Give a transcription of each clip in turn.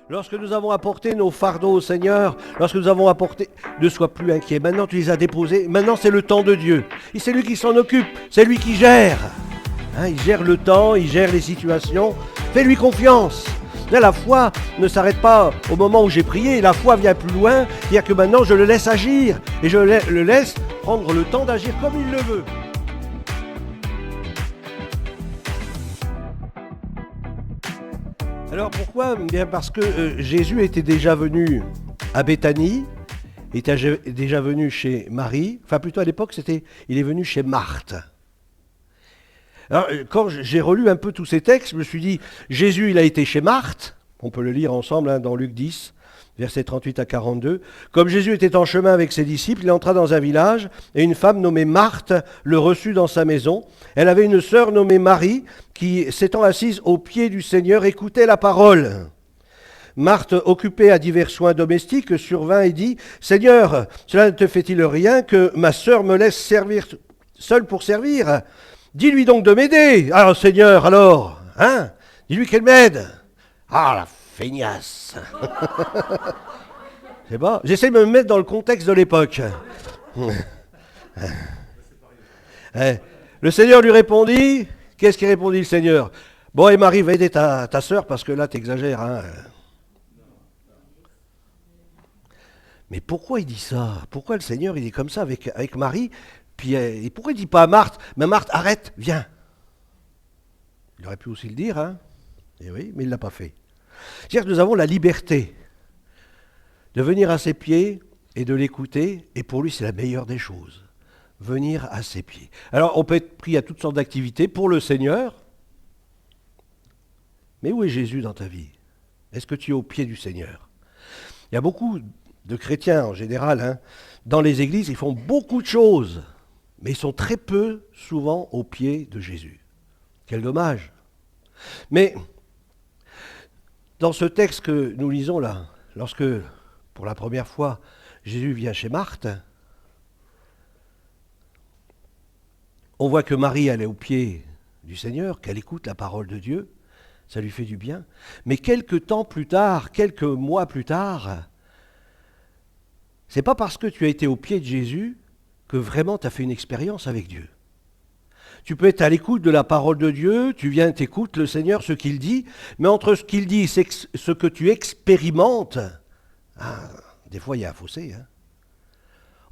Lorsque nous avons apporté nos fardeaux au Seigneur, lorsque nous avons apporté, ne sois plus inquiet. Maintenant, tu les as déposés. Maintenant, c'est le temps de Dieu. Et c'est lui qui s'en occupe. C'est lui qui gère. Il gère le temps, il gère les situations. Fais-lui confiance. Là, la foi ne s'arrête pas au moment où j'ai prié. La foi vient plus loin. C'est-à-dire que maintenant, je le laisse agir. Et je le laisse prendre le temps d'agir comme il le veut. Alors pourquoi ? Bien parce que Jésus était déjà venu à Béthanie, était déjà venu chez Marie, enfin plutôt à l'époque il est venu chez Marthe. Alors quand j'ai relu un peu tous ces textes, je me suis dit, Jésus il a été chez Marthe, on peut le lire ensemble dans Luc 10, versets 38 à 42. Comme Jésus était en chemin avec ses disciples, il entra dans un village et une femme nommée Marthe le reçut dans sa maison. Elle avait une sœur nommée Marie qui, s'étant assise aux pieds du Seigneur, écoutait la parole. Marthe, occupée à divers soins domestiques, survint et dit « Seigneur, cela ne te fait-il rien que ma sœur me laisse servir seule pour servir ? Dis-lui donc de m'aider. Alors Seigneur, alors, dis-lui qu'elle m'aide. » Ah, la feignasse. C'est bon. J'essaie de me mettre dans le contexte de l'époque. Le Seigneur lui répondit. Qu'est-ce qu'il répondit le Seigneur ? Bon, et Marie, va aider ta sœur parce que là, t'exagères. Mais pourquoi il dit ça ? Pourquoi le Seigneur, il est comme ça avec Marie ? Puis, et pourquoi il ne dit pas à Marthe ? Mais Marthe, arrête, viens. Il aurait pu aussi le dire, Et oui, mais il ne l'a pas fait. C'est-à-dire que nous avons la liberté de venir à ses pieds et de l'écouter, et pour lui, c'est la meilleure des choses. Venir à ses pieds. Alors, on peut être pris à toutes sortes d'activités pour le Seigneur, mais où est Jésus dans ta vie ? Est-ce que tu es au pied du Seigneur ? Il y a beaucoup de chrétiens en général, dans les églises, ils font beaucoup de choses, mais ils sont très peu souvent au pied de Jésus. Quel dommage. Mais dans ce texte que nous lisons là, lorsque, pour la première fois, Jésus vient chez Marthe, on voit que Marie, elle est au pied du Seigneur, qu'elle écoute la parole de Dieu, ça lui fait du bien. Mais quelques temps plus tard, quelques mois plus tard, c'est pas parce que tu as été au pied de Jésus que vraiment tu as fait une expérience avec Dieu. Tu peux être à l'écoute de la parole de Dieu, tu viens, t'écoutes le Seigneur, ce qu'il dit, mais entre ce qu'il dit et ce que tu expérimentes, des fois il y a un fossé.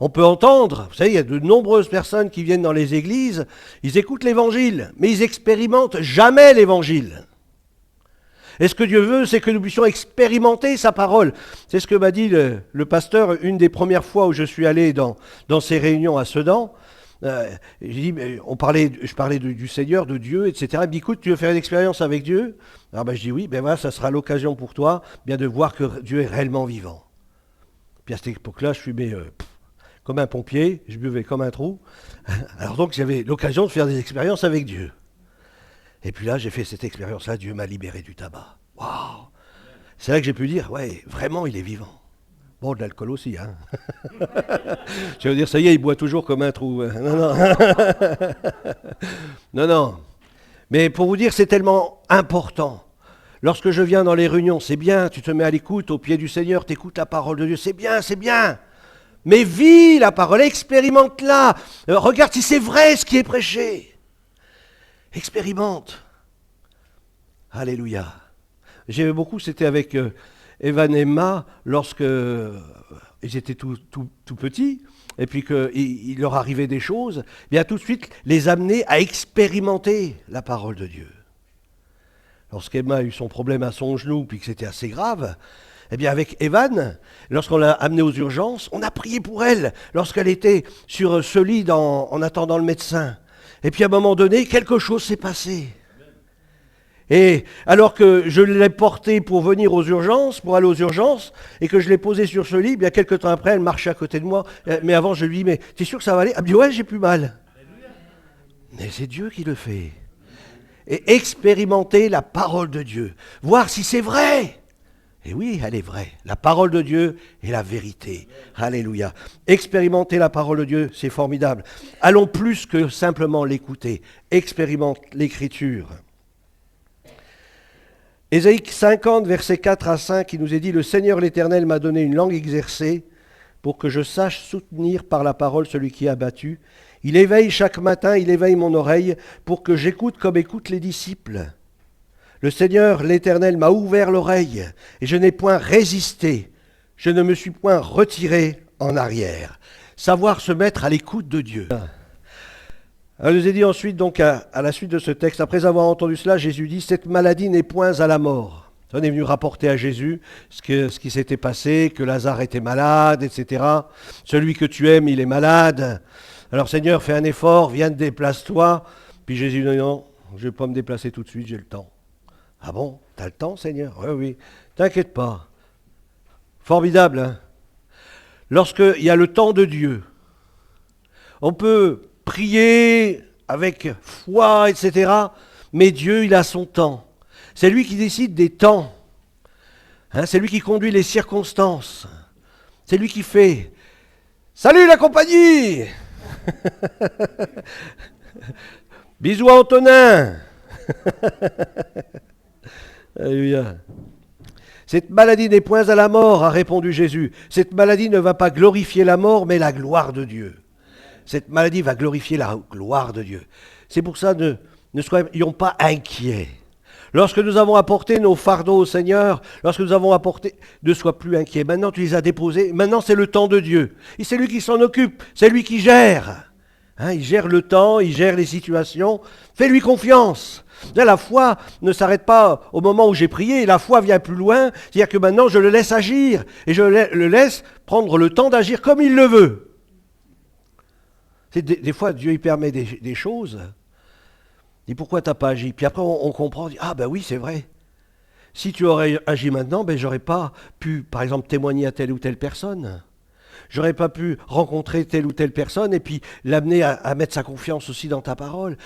On peut entendre, vous savez, il y a de nombreuses personnes qui viennent dans les églises, ils écoutent l'évangile, mais ils expérimentent jamais l'évangile. Et ce que Dieu veut, c'est que nous puissions expérimenter sa parole. C'est ce que m'a dit le pasteur une des premières fois où je suis allé dans ces réunions à Sedan. Je parlais du Seigneur, de Dieu, etc. Il me dit, écoute, tu veux faire une expérience avec Dieu ? Alors je dis oui, voilà, ça sera l'occasion pour toi bien de voir que Dieu est réellement vivant. Puis à cette époque-là, je fumais comme un pompier, je buvais comme un trou. Alors donc j'avais l'occasion de faire des expériences avec Dieu. Et puis là, j'ai fait cette expérience-là, Dieu m'a libéré du tabac. Waouh ! C'est là que j'ai pu dire, ouais, vraiment, il est vivant. Bon, de l'alcool aussi, Je veux dire, ça y est, il boit toujours comme un trou. Non. Mais pour vous dire, c'est tellement important. Lorsque je viens dans les réunions, c'est bien, tu te mets à l'écoute, au pied du Seigneur, tu écoutes la parole de Dieu, c'est bien. Mais vis la parole, expérimente-la. Regarde si c'est vrai ce qui est prêché. Expérimente. Alléluia. J'aimais beaucoup, c'était avec Evan et Emma, lorsque ils étaient tout petits, et puis qu'il leur arrivait des choses, bien tout de suite les amener à expérimenter la parole de Dieu. Lorsqu'Emma a eu son problème à son genou, puis que c'était assez grave, eh bien avec Evan, lorsqu'on l'a amenée aux urgences, on a prié pour elle, lorsqu'elle était sur ce lit en attendant le médecin. Et puis à un moment donné, quelque chose s'est passé. Et alors que je l'ai portée pour venir aux urgences, pour aller aux urgences, et que je l'ai posée sur ce lit, bien quelques temps après, elle marchait à côté de moi. Mais avant, je lui dis, mais t'es sûr que ça va aller ? Elle me dit, ouais, j'ai plus mal. Mais c'est Dieu qui le fait. Et expérimenter la parole de Dieu, voir si c'est vrai. Et oui, elle est vraie. La parole de Dieu est la vérité. Alléluia. Expérimenter la parole de Dieu, c'est formidable. Allons plus que simplement l'écouter. Expérimente l'Écriture. Ésaïe 50, versets 4 à 5, il nous est dit « Le Seigneur l'Éternel m'a donné une langue exercée pour que je sache soutenir par la parole celui qui est abattu. Il éveille chaque matin, il éveille mon oreille pour que j'écoute comme écoutent les disciples. Le Seigneur l'Éternel m'a ouvert l'oreille et je n'ai point résisté. Je ne me suis point retiré en arrière. » Savoir se mettre à l'écoute de Dieu. Elle nous est dit ensuite, donc, à la suite de ce texte, après avoir entendu cela, Jésus dit « Cette maladie n'est point à la mort. » On est venu rapporter à Jésus ce qui s'était passé, que Lazare était malade, etc. Celui que tu aimes, il est malade. Alors Seigneur, fais un effort, viens, déplace-toi. Puis Jésus dit « Non, je ne vais pas me déplacer tout de suite, j'ai le temps. » Ah bon, t'as le temps, Seigneur ? Oui, oui, t'inquiète pas. Formidable, hein ? Lorsqu'il y a le temps de Dieu, on peut prier avec foi, etc. Mais Dieu, il a son temps. C'est lui qui décide des temps. Hein, c'est lui qui conduit les circonstances. C'est lui qui fait « Salut la compagnie !» Bisous à Antonin. Alléluia. Cette maladie n'est point à la mort, a répondu Jésus. Cette maladie ne va pas glorifier la mort, mais la gloire de Dieu. Cette maladie va glorifier la gloire de Dieu. C'est pour ça, ne soyons pas inquiets. Lorsque nous avons apporté nos fardeaux au Seigneur, lorsque nous avons apporté, ne sois plus inquiet. Maintenant, tu les as déposés. Maintenant, c'est le temps de Dieu. Et c'est lui qui s'en occupe. C'est lui qui gère. Hein, il gère le temps, il gère les situations. Fais-lui confiance. La foi ne s'arrête pas au moment où j'ai prié. La foi vient plus loin. C'est-à-dire que maintenant, je le laisse agir. Et je le laisse prendre le temps d'agir comme il le veut. Des fois, Dieu il permet des choses. Il dit, pourquoi tu n'as pas agi ? Puis après, on comprend, on dit, ah ben oui, c'est vrai. Si tu aurais agi maintenant, ben j'aurais pas pu, par exemple, témoigner à telle ou telle personne. J'aurais pas pu rencontrer telle ou telle personne et puis l'amener à mettre sa confiance aussi dans ta parole.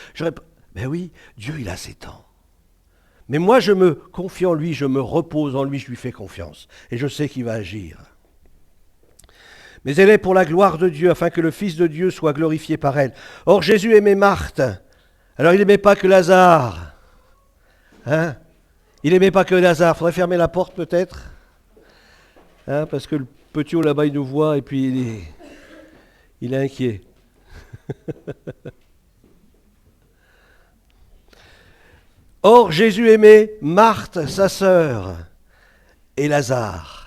Ben oui, Dieu, il a ses temps. Mais moi, je me confie en lui, je me repose en lui, je lui fais confiance. Et je sais qu'il va agir. Mais elle est pour la gloire de Dieu, afin que le Fils de Dieu soit glorifié par elle. Or, Jésus aimait Marthe. Alors, il n'aimait pas que Lazare. Hein ? Il n'aimait pas que Lazare. Il faudrait fermer la porte, peut-être. Hein ? Parce que le petit haut là-bas, il nous voit et puis il est inquiet. Or, Jésus aimait Marthe, sa sœur, et Lazare.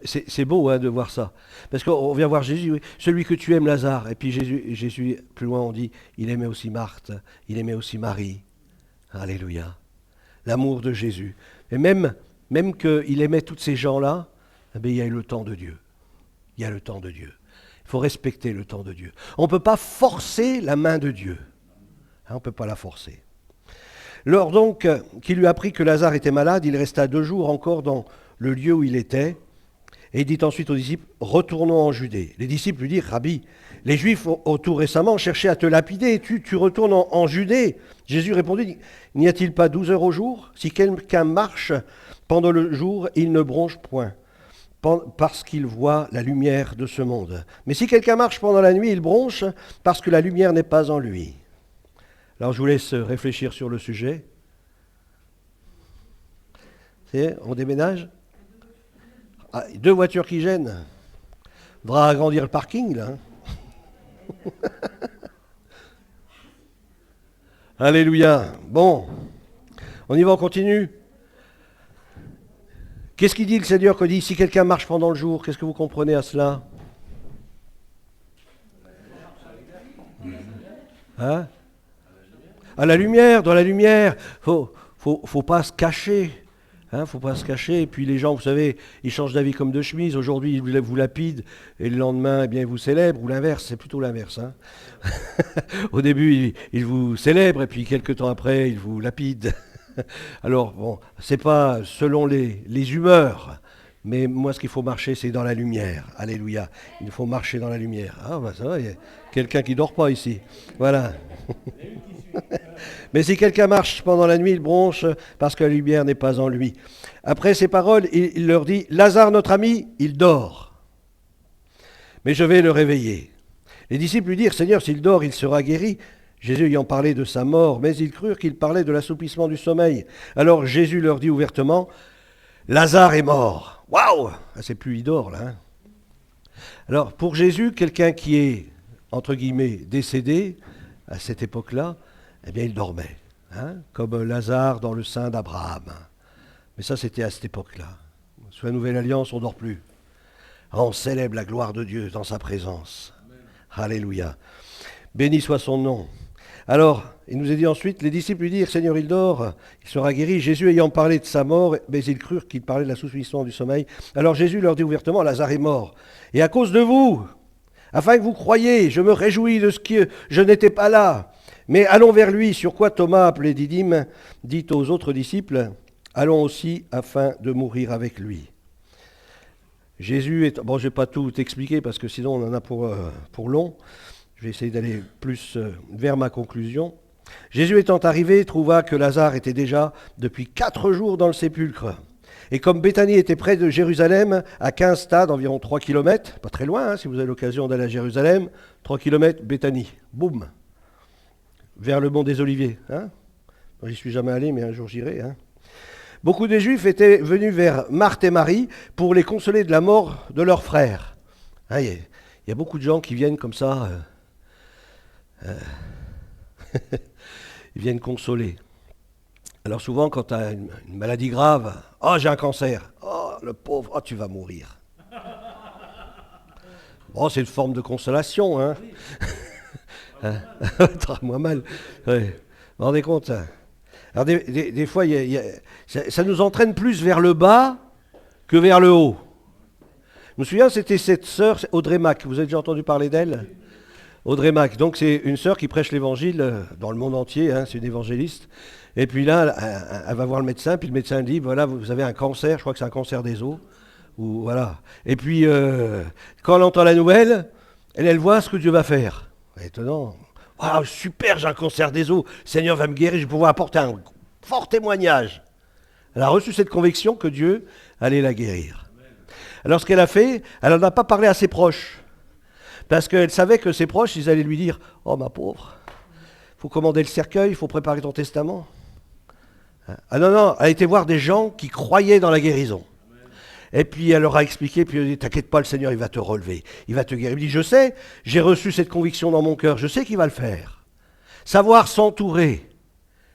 C'est beau hein, de voir ça. Parce qu'on vient voir Jésus, oui, celui que tu aimes, Lazare. Et puis Jésus, plus loin, on dit, il aimait aussi Marthe, il aimait aussi Marie. Alléluia. L'amour de Jésus. Et même qu'il aimait tous ces gens-là, eh bien, il y a eu le temps de Dieu. Il y a le temps de Dieu. Il faut respecter le temps de Dieu. On ne peut pas forcer la main de Dieu. Hein, on ne peut pas la forcer. Lors donc qu'il lui apprit que Lazare était malade, il resta 2 jours encore dans le lieu où il était. Et il dit ensuite aux disciples, retournons en Judée. Les disciples lui disent, Rabbi, les Juifs ont tout récemment cherché à te lapider, et tu retournes en Judée. Jésus répondit, n'y a-t-il pas 12 heures au jour ? Si quelqu'un marche pendant le jour, il ne bronche point, parce qu'il voit la lumière de ce monde. Mais si quelqu'un marche pendant la nuit, il bronche, parce que la lumière n'est pas en lui. Alors je vous laisse réfléchir sur le sujet. On déménage ? 2 voitures qui gênent. Il faudra agrandir le parking, là. Alléluia. Bon, on y va, on continue. Qu'est-ce qu'il dit le Seigneur quand il dit, si quelqu'un marche pendant le jour, qu'est-ce que vous comprenez à cela ? Hein ? À la lumière, dans la lumière. Faut pas se cacher. Hein, faut pas se cacher. Et puis les gens, vous savez, ils changent d'avis comme de chemise. Aujourd'hui, ils vous lapident et le lendemain, eh bien, ils vous célèbrent. Ou l'inverse, c'est plutôt l'inverse. Hein. Au début, ils vous célèbrent et puis quelques temps après, ils vous lapident. Alors, bon, c'est pas selon les humeurs. Mais moi, ce qu'il faut marcher, c'est dans la lumière. Alléluia. Il faut marcher dans la lumière. Ah, ben ça va, il y a quelqu'un qui dort pas ici. Voilà. Mais si quelqu'un marche pendant la nuit, il bronche parce que la lumière n'est pas en lui. Après ces paroles, il leur dit, Lazare, notre ami, il dort. Mais je vais le réveiller. Les disciples lui dirent, Seigneur, s'il dort, il sera guéri. Jésus ayant parlé de sa mort, mais ils crurent qu'il parlait de l'assoupissement du sommeil. Alors Jésus leur dit ouvertement, Lazare est mort. Waouh! C'est plus il dort là. Alors pour Jésus, quelqu'un qui est, entre guillemets, décédé, à cette époque-là, eh bien il dormait. Comme Lazare dans le sein d'Abraham. Mais ça c'était à cette époque-là. Sous la Nouvelle Alliance, on ne dort plus. On célèbre la gloire de Dieu dans sa présence. Amen. Alléluia. Béni soit son nom. Alors, il nous est dit ensuite, les disciples lui dirent, Seigneur, il dort, il sera guéri. Jésus ayant parlé de sa mort, mais ils crurent qu'il parlait de l'assouplissement du sommeil. Alors Jésus leur dit ouvertement, Lazare est mort. Et à cause de vous, afin que vous croyiez, je me réjouis de ce que je n'étais pas là. Mais allons vers lui, sur quoi Thomas, appelé Didyme, dit aux autres disciples, allons aussi afin de mourir avec lui. Jésus est... Bon, je ne vais pas tout expliquer parce que sinon on en a pour long. Je vais essayer d'aller plus vers ma conclusion. Jésus étant arrivé, trouva que Lazare était déjà depuis 4 jours dans le sépulcre. Et comme Béthanie était près de Jérusalem, à 15 stades, environ 3 km, pas très loin, si vous avez l'occasion d'aller à Jérusalem, 3 km, Béthanie, boum, vers le mont des Oliviers. J'y suis jamais allé, mais un jour j'irai. Beaucoup des Juifs étaient venus vers Marthe et Marie pour les consoler de la mort de leur frère. Il y a beaucoup de gens qui viennent comme ça, ils viennent consoler. Alors souvent, quand tu as une maladie grave, « Oh, j'ai un cancer. Oh, le pauvre, oh, tu vas mourir. » Bon, c'est une forme de consolation, hein. Moi mal. Ouais. Vous vous rendez compte? Alors des fois, ça nous entraîne plus vers le bas que vers le haut. Je me souviens, c'était cette sœur, Audrey Mac. Vous avez déjà entendu parler d'elle? Audrey Mac. Donc c'est une sœur qui prêche l'évangile dans le monde entier, c'est une évangéliste. Et puis là, elle va voir le médecin, puis le médecin dit, voilà, vous avez un cancer, je crois que c'est un cancer des os. Ou, voilà. Et puis, quand elle entend la nouvelle, elle voit ce que Dieu va faire. Étonnant. Waouh, super, j'ai un cancer des os. Le Seigneur va me guérir, je vais pouvoir apporter un fort témoignage. Elle a reçu cette conviction que Dieu allait la guérir. Alors ce qu'elle a fait, elle n'en a pas parlé à ses proches. Parce qu'elle savait que ses proches, ils allaient lui dire, « Oh ma pauvre, il faut commander le cercueil, il faut préparer ton testament. » Ah non, elle a été voir des gens qui croyaient dans la guérison. Et puis elle leur a expliqué, puis elle a dit, t'inquiète pas, le Seigneur, il va te relever, il va te guérir. Il dit, je sais, j'ai reçu cette conviction dans mon cœur, je sais qu'il va le faire. Savoir s'entourer.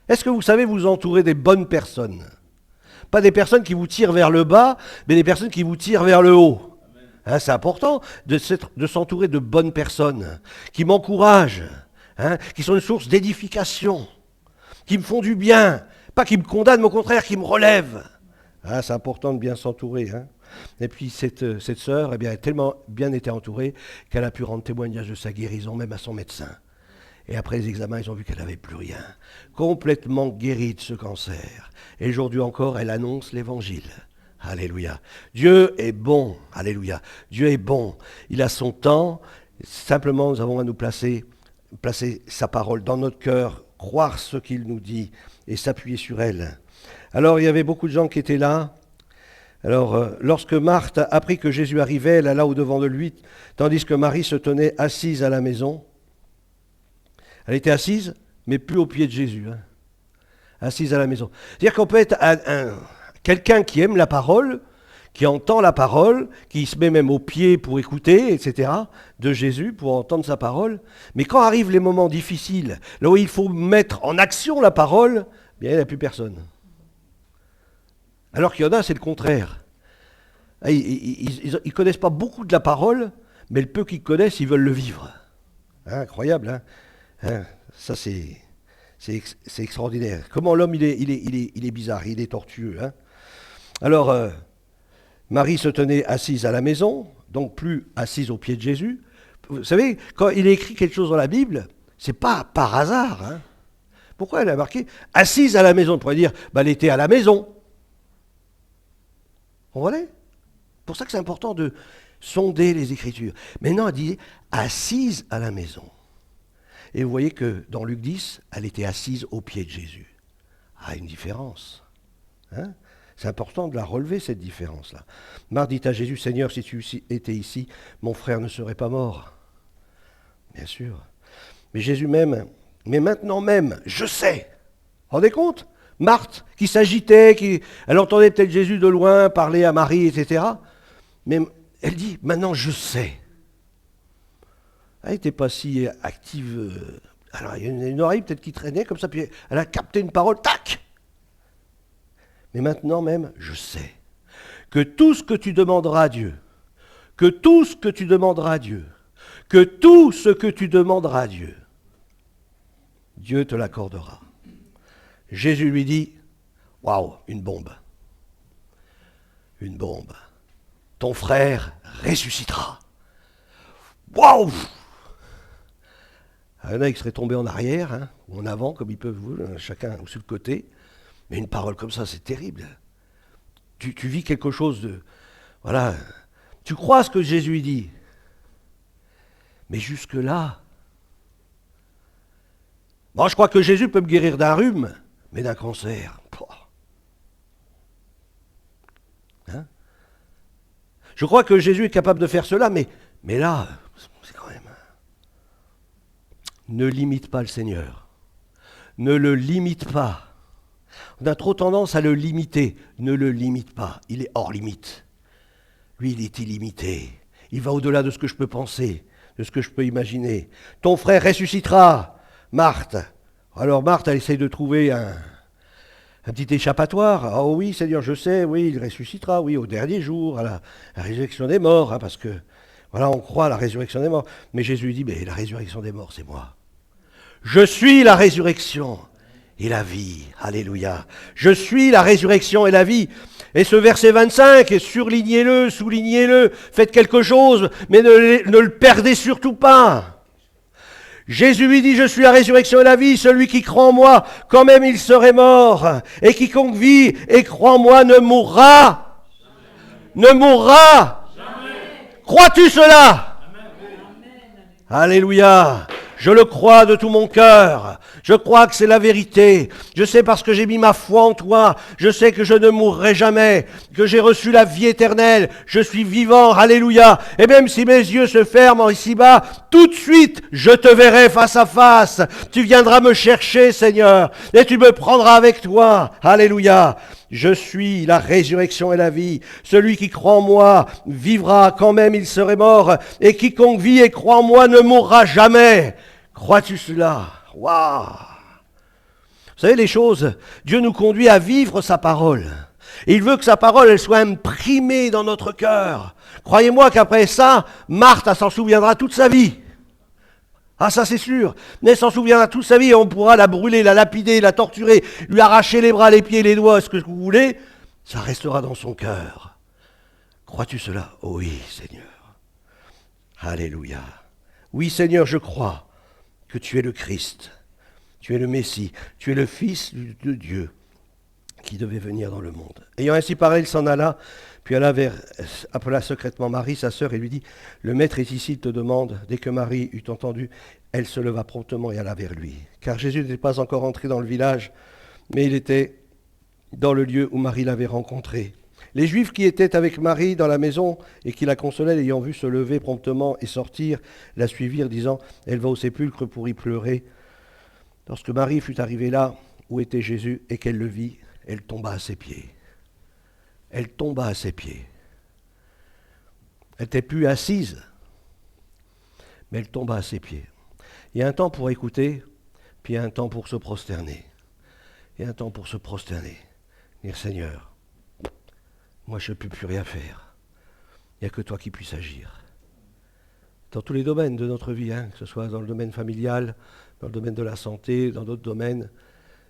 Est-ce que vous savez vous entourer des bonnes personnes? Pas des personnes qui vous tirent vers le bas, mais des personnes qui vous tirent vers le haut. C'est important de s'entourer de bonnes personnes, qui m'encouragent, qui sont une source d'édification, qui me font du bien, pas qui me condamnent, mais au contraire, qui me relèvent. C'est important de bien s'entourer. Et puis cette sœur, eh bien, a tellement bien été entourée qu'elle a pu rendre témoignage de sa guérison, même à son médecin. Et après les examens, ils ont vu qu'elle n'avait plus rien. Complètement guérie de ce cancer. Et aujourd'hui encore, elle annonce l'évangile. Alléluia. Dieu est bon. Alléluia. Dieu est bon. Il a son temps. Simplement, nous avons à nous placer sa parole dans notre cœur, croire ce qu'il nous dit et s'appuyer sur elle. Alors, il y avait beaucoup de gens qui étaient là. Alors, lorsque Marthe apprit que Jésus arrivait, elle alla au-devant de lui, tandis que Marie se tenait assise à la maison. Elle était assise, mais plus au pied de Jésus. Assise à la maison. C'est-à-dire qu'on peut être quelqu'un qui aime la parole, qui entend la parole, qui se met même au pied pour écouter, etc., de Jésus, pour entendre sa parole. Mais quand arrivent les moments difficiles, là où il faut mettre en action la parole, bien, il n'y a plus personne. Alors qu'il y en a, c'est le contraire. Ils ne connaissent pas beaucoup de la parole, mais le peu qu'ils connaissent, ils veulent le vivre. Incroyable, ça, c'est extraordinaire. Comment l'homme, il est bizarre, il est tortueux. Alors, Marie se tenait assise à la maison, donc plus assise au pied de Jésus. Vous savez, quand il est écrit quelque chose dans la Bible, c'est pas par hasard. Pourquoi elle a marqué assise à la maison? On pourrait dire, elle était à la maison. Vous comprenez? C'est pour ça que c'est important de sonder les Écritures. Mais non, elle dit assise à la maison. Et vous voyez que dans Luc 10, elle était assise au pied de Jésus. Une différence. C'est important de la relever, cette différence-là. Marthe dit à Jésus, Seigneur, si tu étais ici, mon frère ne serait pas mort. Bien sûr. Mais Jésus même, mais maintenant même, je sais. Vous vous rendez compte? Marthe, qui s'agitait, elle entendait peut-être Jésus de loin parler à Marie, etc. Mais elle dit, maintenant je sais. Elle n'était pas si active. Alors il y a une oreille peut-être qui traînait comme ça, puis elle a capté une parole, tac. Mais maintenant même, je sais que tout ce que tu demanderas à Dieu, que tout ce que tu demanderas à Dieu, que tout ce que tu demanderas à Dieu, Dieu te l'accordera. Jésus lui dit, waouh, une bombe. Une bombe. Ton frère ressuscitera. Waouh! Il y en a qui seraient tombés en arrière, hein, ou en avant, comme ils peuvent, chacun ou sur le côté. Mais une parole comme ça, c'est terrible. Tu vis quelque chose de... Voilà. Tu crois ce que Jésus dit. Mais jusque-là... Bon, je crois que Jésus peut me guérir d'un rhume, mais d'un cancer... Hein? Je crois que Jésus est capable de faire cela, mais là, c'est quand même... Ne limite pas le Seigneur. Ne le limite pas. On a trop tendance à le limiter. Ne le limite pas. Il est hors limite. Lui, il est illimité. Il va au-delà de ce que je peux penser, de ce que je peux imaginer. Ton frère ressuscitera, Marthe. Alors Marthe, elle essaye de trouver un petit échappatoire. Oh oui, Seigneur, je sais, oui, il ressuscitera, oui, au dernier jour, à la résurrection des morts, hein, parce que, voilà, on croit à la résurrection des morts. Mais Jésus lui dit, mais la résurrection des morts, c'est moi. Je suis la résurrection et la vie. Alléluia. Je suis la résurrection et la vie. Et ce verset 25, surlignez-le, soulignez-le, faites quelque chose, mais ne le perdez surtout pas. Jésus lui dit, je suis la résurrection et la vie, celui qui croit en moi, quand même il serait mort. Et quiconque vit et croit en moi ne mourra. Ne mourra. Crois-tu cela? Alléluia. Je le crois de tout mon cœur. Je crois que c'est la vérité. Je sais parce que j'ai mis ma foi en toi. Je sais que je ne mourrai jamais, que j'ai reçu la vie éternelle. Je suis vivant. Alléluia. Et même si mes yeux se ferment ici-bas, tout de suite, je te verrai face à face. Tu viendras me chercher, Seigneur, et tu me prendras avec toi. Alléluia. Je suis la résurrection et la vie. Celui qui croit en moi vivra quand même il serait mort. Et quiconque vit et croit en moi ne mourra jamais. Crois-tu cela? Waouh! Vous savez les choses, Dieu nous conduit à vivre sa parole. Et il veut que sa parole elle soit imprimée dans notre cœur. Croyez-moi qu'après ça, Marthe s'en souviendra toute sa vie. Ah ça c'est sûr, mais elle s'en souviendra toute sa vie et on pourra la brûler, la lapider, la torturer, lui arracher les bras, les pieds, les doigts, ce que vous voulez, ça restera dans son cœur. Crois-tu cela? Oh oui Seigneur. Alléluia. Oui Seigneur, je crois que tu es le Christ, tu es le Messie, tu es le Fils de Dieu qui devait venir dans le monde. Ayant ainsi parlé, il s'en alla, puis appela secrètement Marie, sa sœur, et lui dit, le maître est ici, il te demande. Dès que Marie eut entendu, elle se leva promptement et alla vers lui. Car Jésus n'était pas encore entré dans le village, mais il était dans le lieu où Marie l'avait rencontré. Les Juifs qui étaient avec Marie dans la maison et qui la consolaient, l'ayant vue se lever promptement et sortir, la suivirent, disant, elle va au sépulcre pour y pleurer. Lorsque Marie fut arrivée là où était Jésus et qu'elle le vit, elle tomba à ses pieds. Elle tomba à ses pieds. Elle n'était plus assise, mais elle tomba à ses pieds. Il y a un temps pour écouter, puis il y a un temps pour se prosterner. Il y a un temps pour se prosterner. Dire Seigneur, moi je ne peux plus rien faire. Il n'y a que toi qui puisses agir. Dans tous les domaines de notre vie, hein, que ce soit dans le domaine familial, dans le domaine de la santé, dans d'autres domaines.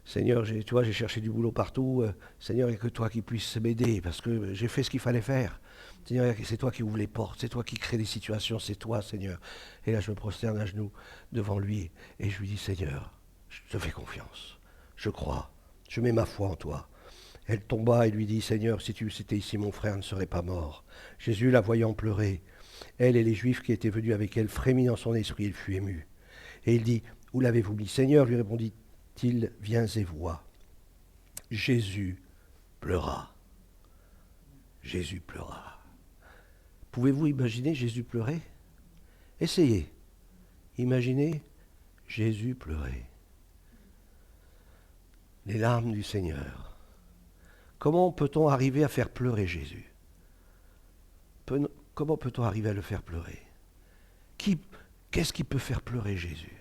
Seigneur, tu vois, j'ai cherché du boulot partout. Seigneur, il n'y a que toi qui puisses m'aider parce que j'ai fait ce qu'il fallait faire. Seigneur, c'est toi qui ouvre les portes, c'est toi qui crée des situations, c'est toi, Seigneur. Et là, je me prosterne à genoux devant lui et je lui dis, Seigneur, je te fais confiance. Je crois, je mets ma foi en toi. Elle tomba et lui dit, Seigneur, si tu étais ici, mon frère ne serait pas mort. Jésus, la voyant pleurer, elle et les Juifs qui étaient venus avec elle, frémit dans son esprit, il fut ému. Et il dit, où l'avez-vous mis? Seigneur, lui répondit-il, viens et vois. Jésus pleura. Jésus pleura. Pouvez-vous imaginer Jésus pleurer? Essayez. Imaginez Jésus pleurer. Les larmes du Seigneur. Comment peut-on arriver à faire pleurer Jésus? Comment peut-on arriver à le faire pleurer? Qu'est-ce qui peut faire pleurer Jésus?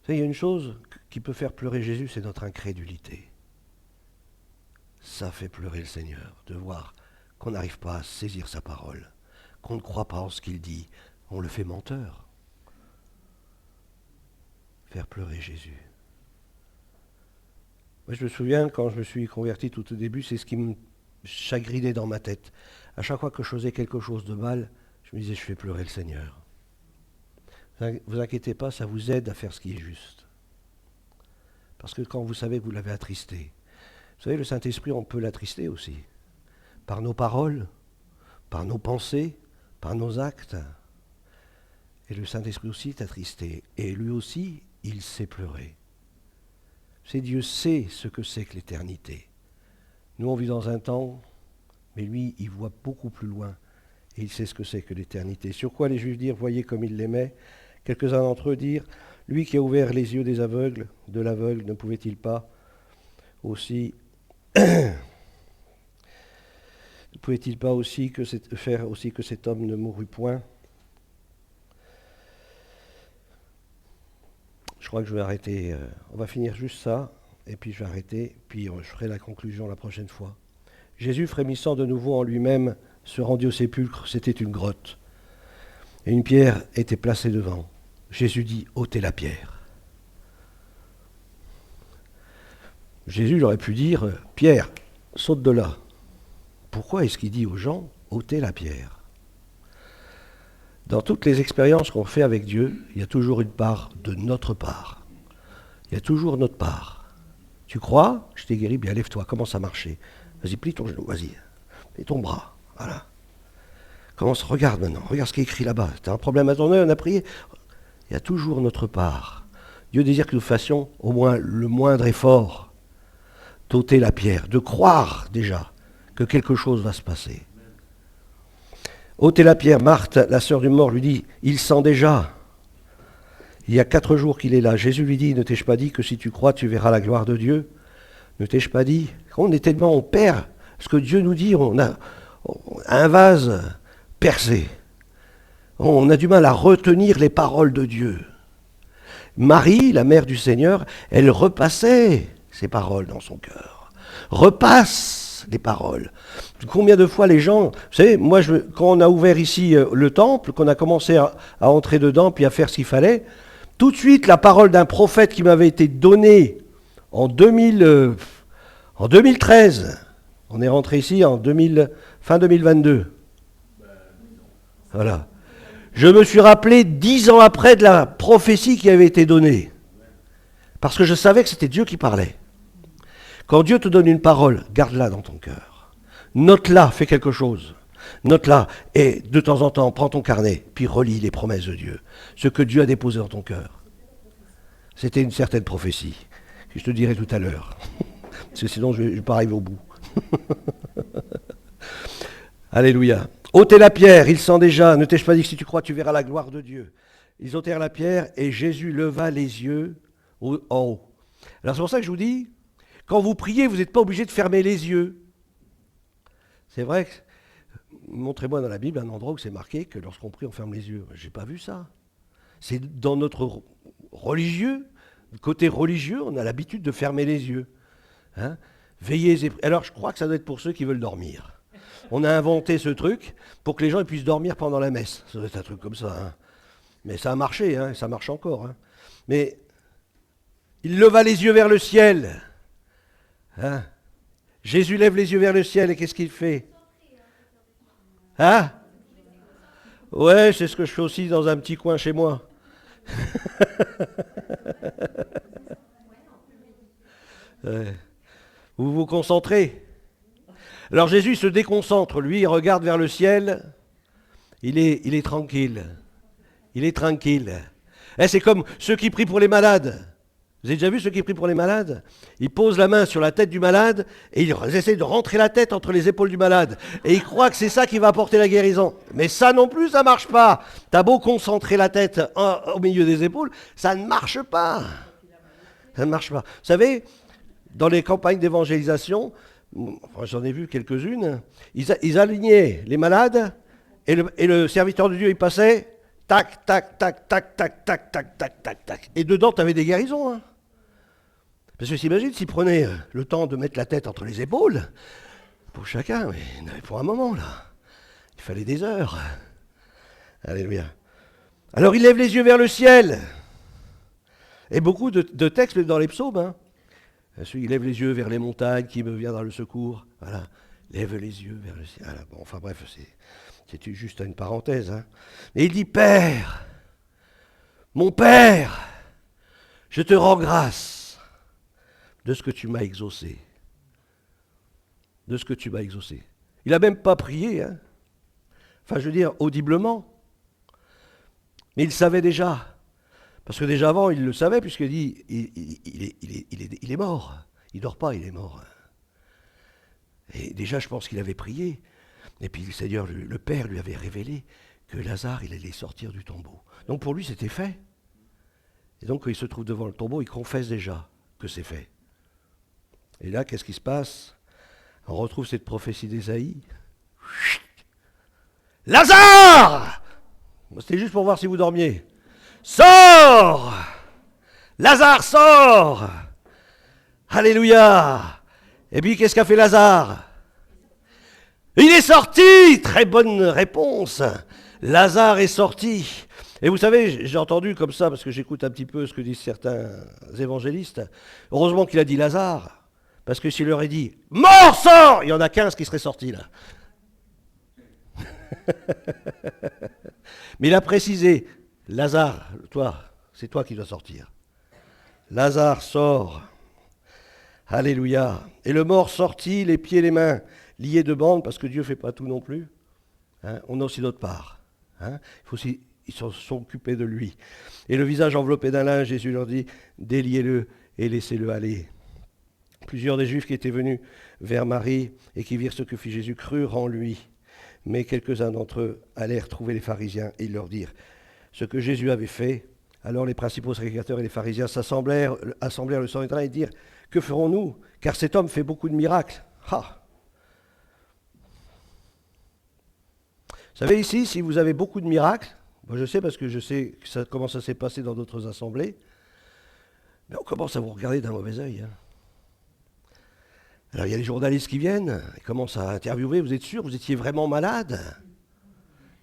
Vous savez, il y a une chose qui peut faire pleurer Jésus, c'est notre incrédulité. Ça fait pleurer le Seigneur, de voir qu'on n'arrive pas à saisir sa parole, qu'on ne croit pas en ce qu'il dit, on le fait menteur. Faire pleurer Jésus. Moi, je me souviens, quand je me suis converti tout au début, c'est ce qui me chagrinait dans ma tête. À chaque fois que je faisais quelque chose de mal, je me disais, je fais pleurer le Seigneur. Vous inquiétez pas, ça vous aide à faire ce qui est juste. Parce que quand vous savez que vous l'avez attristé, vous savez, le Saint-Esprit, on peut l'attrister aussi. Par nos paroles, par nos pensées, par nos actes. Et le Saint-Esprit aussi est attristé. Et lui aussi, il sait pleurer. C'est Dieu sait ce que c'est que l'éternité. Nous, on vit dans un temps, mais lui, il voit beaucoup plus loin. Et il sait ce que c'est que l'éternité. Sur quoi les Juifs dirent, voyez comme il l'aimait. Quelques-uns d'entre eux dirent, lui qui a ouvert les yeux des aveugles, de l'aveugle, ne pouvait-il pas aussi faire aussi que cet homme ne mourût point? Je crois que je vais arrêter. On va finir juste ça, et puis je vais arrêter, puis je ferai la conclusion la prochaine fois. Jésus, frémissant de nouveau en lui-même, se rendit au sépulcre. C'était une grotte. Et une pierre était placée devant. Jésus dit, ôtez la pierre. Jésus aurait pu dire, Pierre, saute de là. Pourquoi est-ce qu'il dit aux gens, ôtez la pierre? Dans toutes les expériences qu'on fait avec Dieu, il y a toujours une part de notre part. Il y a toujours notre part. Tu crois? Je t'ai guéri, bien lève-toi, commence à marcher. Vas-y, plie ton genou, vas-y. Plie ton bras, voilà. Commence, regarde maintenant, regarde ce qui est écrit là-bas. Tu as un problème à ton œil, on a prié. Il y a toujours notre part. Dieu désire que nous fassions au moins le moindre effort d'ôter la pierre, de croire déjà que quelque chose va se passer. Ôtez la pierre. Marthe, la sœur du mort, lui dit, il sent déjà. Il y a 4 jours qu'il est là. Jésus lui dit, ne t'ai-je pas dit que si tu crois, tu verras la gloire de Dieu? Ne t'ai-je pas dit? On perd ce que Dieu nous dit, on a un vase percé. On a du mal à retenir les paroles de Dieu. Marie, la mère du Seigneur, elle repassait ces paroles dans son cœur. Repasse les paroles. Combien de fois les gens... Vous savez, moi, quand on a ouvert ici le temple, qu'on a commencé à entrer dedans, puis à faire ce qu'il fallait, tout de suite, la parole d'un prophète qui m'avait été donnée en 2013, on est rentré ici fin 2022. Voilà. Je me suis rappelé 10 ans après de la prophétie qui avait été donnée. Parce que je savais que c'était Dieu qui parlait. Quand Dieu te donne une parole, garde-la dans ton cœur. Note-la, fais quelque chose. Note-la et de temps en temps, prends ton carnet, puis relis les promesses de Dieu. Ce que Dieu a déposé dans ton cœur. C'était une certaine prophétie. Que je te dirai tout à l'heure. Parce que sinon, je ne vais pas arriver au bout. Alléluia. Ôtez la pierre, il sent déjà. Ne t'ai-je pas dit que si tu crois, tu verras la gloire de Dieu. Ils ôtèrent la pierre et Jésus leva les yeux en haut. Alors c'est pour ça que je vous dis, quand vous priez, vous n'êtes pas obligé de fermer les yeux. C'est vrai que, montrez-moi dans la Bible un endroit où c'est marqué que lorsqu'on prie, on ferme les yeux. Je n'ai pas vu ça. C'est dans notre côté religieux, on a l'habitude de fermer les yeux. Hein? Veillez et... Alors je crois que ça doit être pour ceux qui veulent dormir. On a inventé ce truc pour que les gens puissent dormir pendant la messe. Ça doit être un truc comme ça. Hein. Mais ça a marché, hein, et ça marche encore. Hein. Mais il leva les yeux vers le ciel. Hein? Jésus lève les yeux vers le ciel et qu'est-ce qu'il fait? Hein? Ouais, c'est ce que je fais aussi dans un petit coin chez moi. Ouais. Vous vous concentrez. Alors Jésus se déconcentre, lui, il regarde vers le ciel, il est tranquille. Il est tranquille. Et c'est comme ceux qui prient pour les malades. Vous avez déjà vu ceux qui prient pour les malades? Ils posent la main sur la tête du malade et ils essaient de rentrer la tête entre les épaules du malade. Et ils croient que c'est ça qui va apporter la guérison. Mais ça non plus, ça ne marche pas. T'as beau concentrer la tête au milieu des épaules, ça ne marche pas. Ça ne marche pas. Vous savez, dans les campagnes d'évangélisation, enfin, j'en ai vu quelques-unes, ils alignaient les malades et le serviteur de Dieu, il passait, tac, tac, tac, tac, tac, tac, tac, tac, tac, tac. Et dedans, tu avais des guérisons. Hein. Parce que s'imagine s'il prenait le temps de mettre la tête entre les épaules, pour chacun, mais il n'avait pas un moment là. Il fallait des heures. Alléluia. Alors il lève les yeux vers le ciel. Et beaucoup de textes dans les psaumes. Hein. Il lève les yeux vers les montagnes, qui me viendra le secours. Voilà. Lève les yeux vers le ciel. Voilà. Bon, enfin bref, c'est juste une parenthèse. Hein. Et il dit, Père, mon Père, je te rends grâce de ce que tu m'as exaucé. De ce que tu m'as exaucé. Il n'a même pas prié. Hein. Enfin, je veux dire, audiblement. Mais il savait déjà. Parce que déjà avant, il le savait, puisqu'il dit, il est mort. Il ne dort pas, il est mort. Et déjà, je pense qu'il avait prié. Et puis le Seigneur, le Père, lui avait révélé que Lazare, il allait sortir du tombeau. Donc pour lui, c'était fait. Et donc, quand il se trouve devant le tombeau, il confesse déjà que c'est fait. Et là, qu'est-ce qui se passe? On retrouve cette prophétie d'Ésaïe. Lazare! C'était juste pour voir si vous dormiez. Sors! Lazare, sors! Alléluia! Et puis, qu'est-ce qu'a fait Lazare? Il est sorti! Très bonne réponse. Lazare est sorti. Et vous savez, j'ai entendu comme ça, parce que j'écoute un petit peu ce que disent certains évangélistes. Heureusement qu'il a dit Lazare, parce que s'il leur avait dit « Mort, sors !» il y en a 15 qui seraient sortis là. Mais il a précisé, Lazare, toi, c'est toi qui dois sortir. Lazare sort. Alléluia. Et le mort sortit, les pieds et les mains liés de bandes, parce que Dieu ne fait pas tout non plus. Hein, on a aussi notre part. Hein, il faut aussi, ils sont occupés de lui. Et le visage enveloppé d'un linge, Jésus leur dit, déliez-le et laissez-le aller. Plusieurs des Juifs qui étaient venus vers Marie et qui virent ce que fit Jésus crurent en lui. Mais quelques-uns d'entre eux allèrent trouver les pharisiens et ils leur dirent ce que Jésus avait fait. Alors les principaux sacrificateurs et les pharisiens assemblèrent le Sanhédrin et dirent que ferons-nous? Car cet homme fait beaucoup de miracles. Ah. Vous savez ici, si vous avez beaucoup de miracles, moi je sais parce que je sais comment ça s'est passé dans d'autres assemblées, mais on commence à vous regarder d'un mauvais œil. Hein. Alors il y a les journalistes qui viennent, ils commencent à interviewer, vous êtes sûr, vous étiez vraiment malade?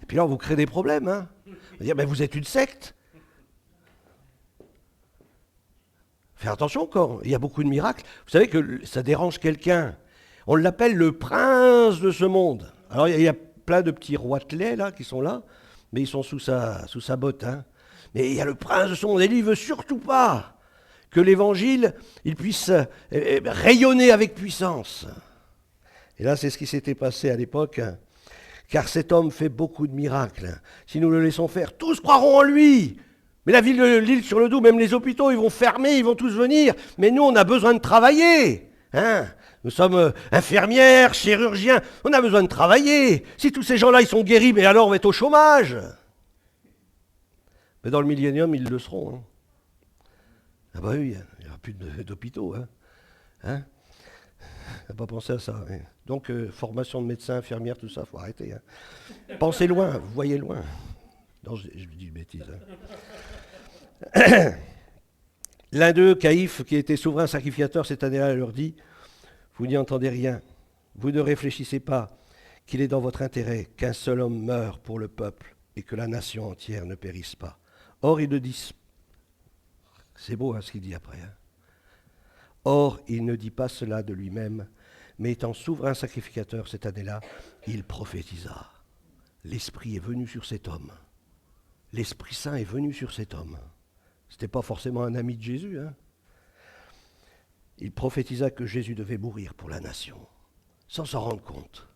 Et puis là on vous crée des problèmes. Hein. On va dire, mais vous êtes une secte. Faites attention quand il y a beaucoup de miracles. Vous savez que ça dérange quelqu'un. On l'appelle le prince de ce monde. Alors il y a plein de petits roitelets là qui sont là, mais ils sont sous sa botte. Hein. Mais il y a le prince de ce monde et lui il ne veut surtout pas que l'évangile il puisse rayonner avec puissance. Et là c'est ce qui s'était passé à l'époque. Hein. Car cet homme fait beaucoup de miracles. Si nous le laissons faire, tous croiront en lui. Mais la ville de l'île sur le Doubs, même les hôpitaux, ils vont fermer, ils vont tous venir. Mais nous, on a besoin de travailler. Hein? Nous sommes infirmières, chirurgiens, on a besoin de travailler. Si tous ces gens-là, ils sont guéris, mais alors on va être au chômage. Mais dans le millénium, ils le seront. Hein. Ah bah oui, il n'y aura plus d'hôpitaux. Hein? Hein? On n'a pas pensé à ça. Hein. Donc, formation de médecins, infirmières, tout ça, il faut arrêter. Hein. Pensez loin, vous voyez loin. Non, je dis une bêtise. Hein. L'un d'eux, Caïphe, qui était souverain sacrificateur cette année-là, leur dit « Vous n'y entendez rien, vous ne réfléchissez pas qu'il est dans votre intérêt qu'un seul homme meure pour le peuple et que la nation entière ne périsse pas. » Or, il ne dit... C'est beau hein, ce qu'il dit après. Hein. Or, il ne dit pas cela de lui-même, mais étant souverain sacrificateur cette année-là, il prophétisa. L'Esprit est venu sur cet homme. L'Esprit Saint est venu sur cet homme. Ce n'était pas forcément un ami de Jésus. Hein. Il prophétisa que Jésus devait mourir pour la nation, sans s'en rendre compte.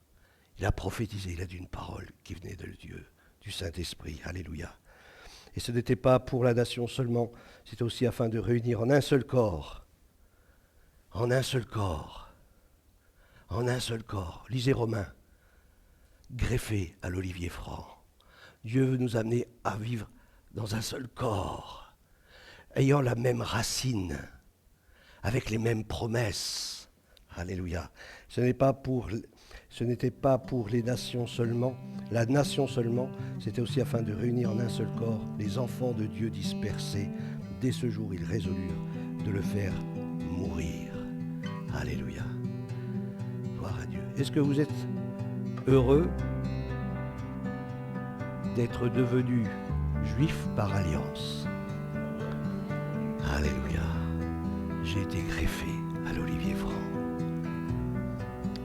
Il a prophétisé, il a dit une parole qui venait de Dieu, du Saint-Esprit. Alléluia. Et ce n'était pas pour la nation seulement, c'était aussi afin de réunir en un seul corps. En un seul corps. En un seul corps. Lisez Romains. Greffé à l'olivier franc. Dieu veut nous amener à vivre dans un seul corps, ayant la même racine, avec les mêmes promesses. Alléluia. Ce n'était pas pour les nations seulement, la nation seulement, c'était aussi afin de réunir en un seul corps les enfants de Dieu dispersés. Dès ce jour, ils résolurent de le faire mourir. Alléluia. Gloire à Dieu. Est-ce que vous êtes heureux d'être devenu juif par alliance? Alléluia. J'ai été greffé à l'olivier franc.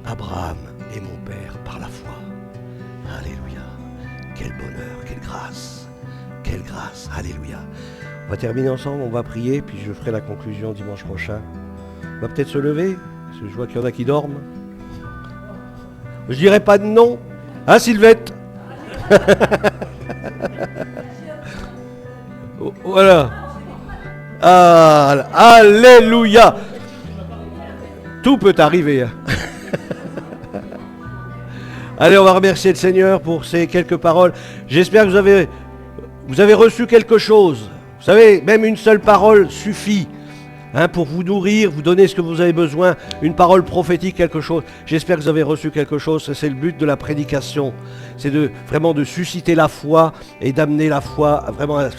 Abraham est mon père par la foi. Alléluia. Quel bonheur, quelle grâce. Quelle grâce. Alléluia. On va terminer ensemble, on va prier, puis je ferai la conclusion dimanche prochain. On va peut-être se lever, parce que je vois qu'il y en a qui dorment. Je dirais pas de non. Hein, Sylvette? Voilà. Ah, alléluia. Tout peut arriver. Allez, on va remercier le Seigneur pour ces quelques paroles. J'espère que vous avez reçu quelque chose. Vous savez, même une seule parole suffit pour vous nourrir, vous donner ce que vous avez besoin. Une parole prophétique, quelque chose. J'espère que vous avez reçu quelque chose. C'est le but de la prédication. C'est vraiment de susciter la foi et d'amener la foi vraiment à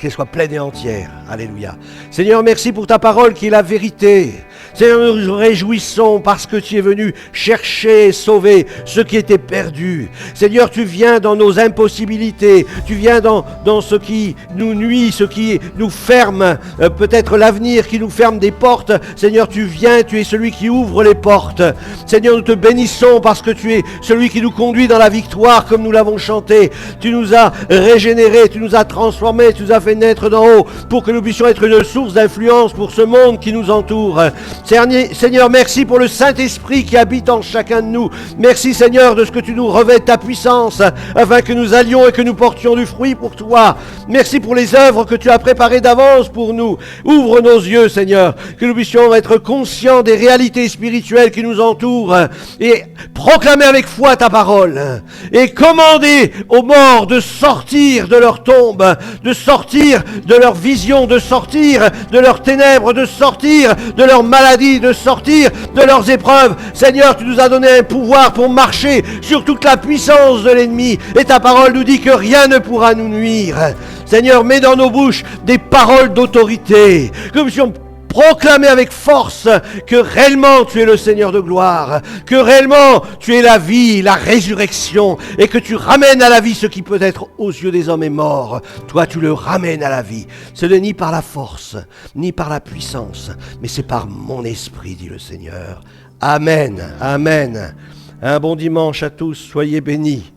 qu'elle soit pleine et entière. Alléluia. Seigneur, merci pour ta parole qui est la vérité. Seigneur, nous nous réjouissons parce que tu es venu chercher et sauver ceux qui étaient perdus. Seigneur, tu viens dans nos impossibilités, tu viens dans ce qui nous nuit, ce qui nous ferme, peut-être l'avenir qui nous ferme des portes. Seigneur, tu viens, tu es celui qui ouvre les portes. Seigneur, nous te bénissons parce que tu es celui qui nous conduit dans la victoire comme nous l'avons chanté. Tu nous as régénérés, tu nous as transformés, tu nous as fait naître d'en haut pour que nous puissions être une source d'influence pour ce monde qui nous entoure. Seigneur, merci pour le Saint-Esprit qui habite en chacun de nous. Merci Seigneur de ce que tu nous revêts de ta puissance afin que nous allions et que nous portions du fruit pour toi. Merci pour les œuvres que tu as préparées d'avance pour nous. Ouvre nos yeux Seigneur, que nous puissions être conscients des réalités spirituelles qui nous entourent et proclamer avec foi ta parole et commander aux morts de sortir de leur tombe, de sortir de leur vision, de sortir de leurs ténèbres, de sortir de leur maladie, de sortir de leurs épreuves. Seigneur, tu nous as donné un pouvoir pour marcher sur toute la puissance de l'ennemi et ta parole nous dit que rien ne pourra nous nuire. Seigneur, mets dans nos bouches des paroles d'autorité, que nous puissions proclamer avec force que réellement tu es le Seigneur de gloire, que réellement tu es la vie, la résurrection, et que tu ramènes à la vie ce qui peut être aux yeux des hommes est mort. Toi, tu le ramènes à la vie. Ce n'est ni par la force, ni par la puissance, mais c'est par mon esprit, dit le Seigneur. Amen, amen. Un bon dimanche à tous, soyez bénis.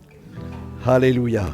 Alléluia.